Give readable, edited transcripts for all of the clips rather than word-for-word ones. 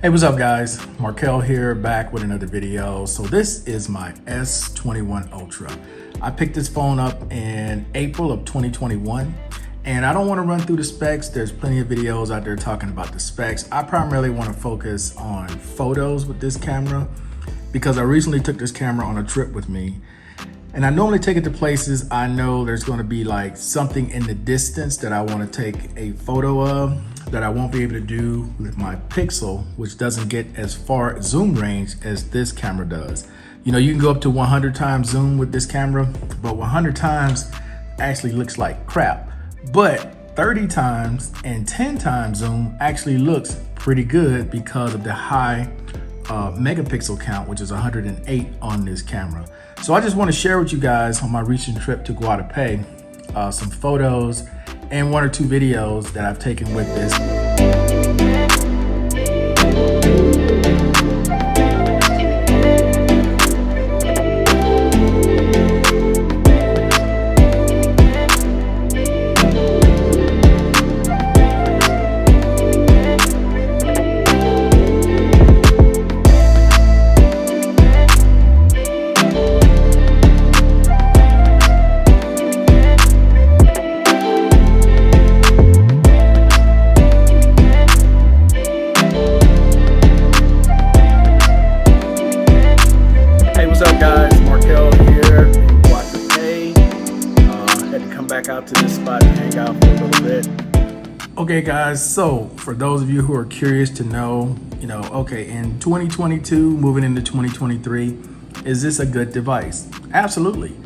Hey, what's up guys? Markel here, back with another video. So this is my S21 Ultra. I picked this phone up in April of 2021, and I don't want to run through the specs. There's plenty of videos out there talking about the specs. I primarily want to focus on photos with this camera because I recently took this camera on a trip with me. And I normally take it to places I know there's going to be like something in the distance that I want to take a photo of that I won't be able to do with my Pixel, which doesn't get as far zoom range as this camera does. You know, you can go up to 100 times zoom with this camera, but 100 times actually looks like crap. But 30 times and 10 times zoom actually looks pretty good because of the high megapixel count, which is 108 on this camera. So I just want to share with you guys on my recent trip to Guadalupe some photos and one or two videos that I've taken with this. What's up guys, Markel here in Guadalupe. Had to come back out to this spot and hang out for a little bit. Okay guys, so for those of you who are curious to know, okay, in 2022, moving into 2023, is this a good device? Absolutely.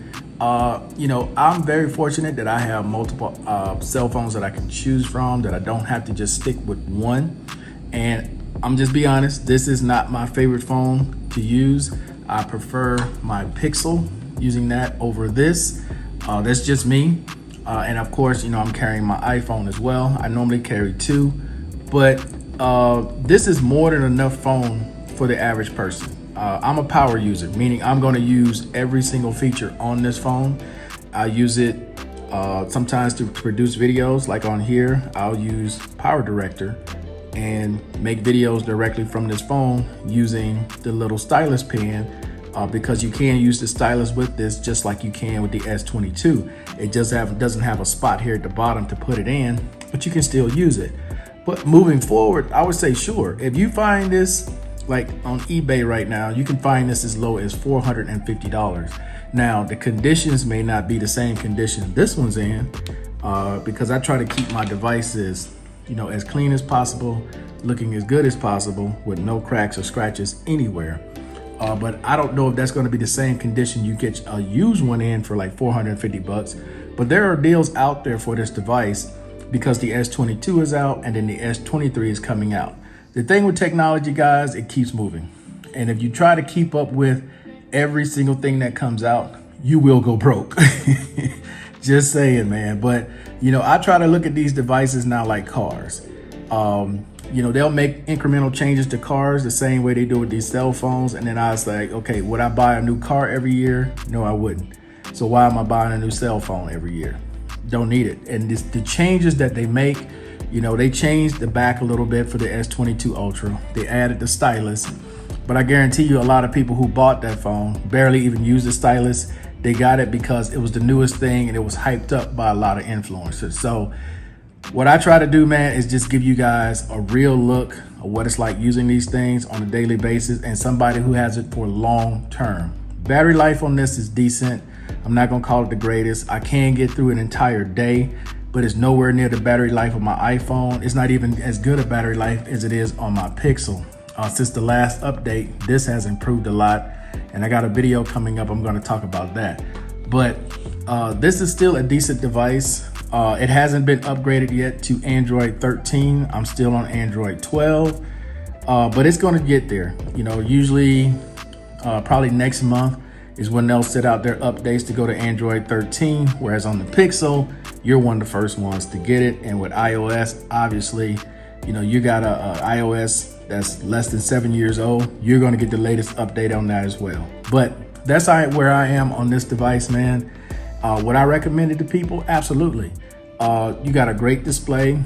I'm very fortunate that I have multiple cell phones that I can choose from, that I don't have to just stick with one. And I'm just be honest, this is not my favorite phone to use. I prefer my Pixel, using that over this. That's just me. And of course, I'm carrying my iPhone as well. I normally carry two, but this is more than enough phone for the average person. I'm a power user, meaning I'm gonna use every single feature on this phone. I use it sometimes to produce videos, like on here, I'll use Power Director and make videos directly from this phone using the little stylus pen, because you can use the stylus with this just like you can with the S22. It just doesn't have a spot here at the bottom to put it in, but you can still use it. But moving forward, I would say sure, if you find this like on eBay right now, you can find this as low as $450. Now the conditions may not be the same condition this one's in, because I try to keep my devices as clean as possible, looking as good as possible with no cracks or scratches anywhere. But I don't know if that's going to be the same condition you get a used one in for like 450 bucks. But there are deals out there for this device because the S22 is out and then the S23 is coming out. The thing with technology, guys, it keeps moving. And if you try to keep up with every single thing that comes out, you will go broke. Just saying, man. But I try to look at these devices now like cars. They'll make incremental changes to cars the same way they do with these cell phones. And then I was like, okay, would I buy a new car every year? No, I wouldn't. So why am I buying a new cell phone every year? Don't need it. And the changes that they make, they changed the back a little bit for the S22 Ultra. They added the stylus. But I guarantee you a lot of people who bought that phone barely even used the stylus. They got it because it was the newest thing and it was hyped up by a lot of influencers. So what I try to do, man, is just give you guys a real look of what it's like using these things on a daily basis and somebody who has it for long term. Battery life on this is decent. I'm not gonna call it the greatest. I can get through an entire day, but it's nowhere near the battery life of my iPhone. It's not even as good a battery life as it is on my Pixel. Since the last update, this has improved a lot. And I got a video coming up, I'm gonna talk about that. But this is still a decent device. It hasn't been upgraded yet to Android 13. I'm still on Android 12, but it's gonna get there. Usually probably next month is when they'll set out their updates to go to Android 13, whereas on the Pixel, you're one of the first ones to get it. And with iOS, obviously, you got a iOS that's less than 7 years old, you're gonna get the latest update on that as well. But that's where I am on this device, man. Would I recommend it to people? Absolutely. You got a great display,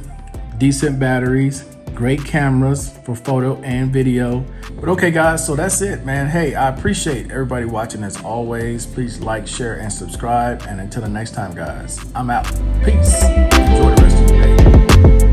decent batteries, Great cameras for photo and video. But okay guys, so that's it, man. Hey, I appreciate everybody watching as always. Please like, share, and subscribe. And until the next time, guys, I'm out. Peace. Enjoy the rest of your day.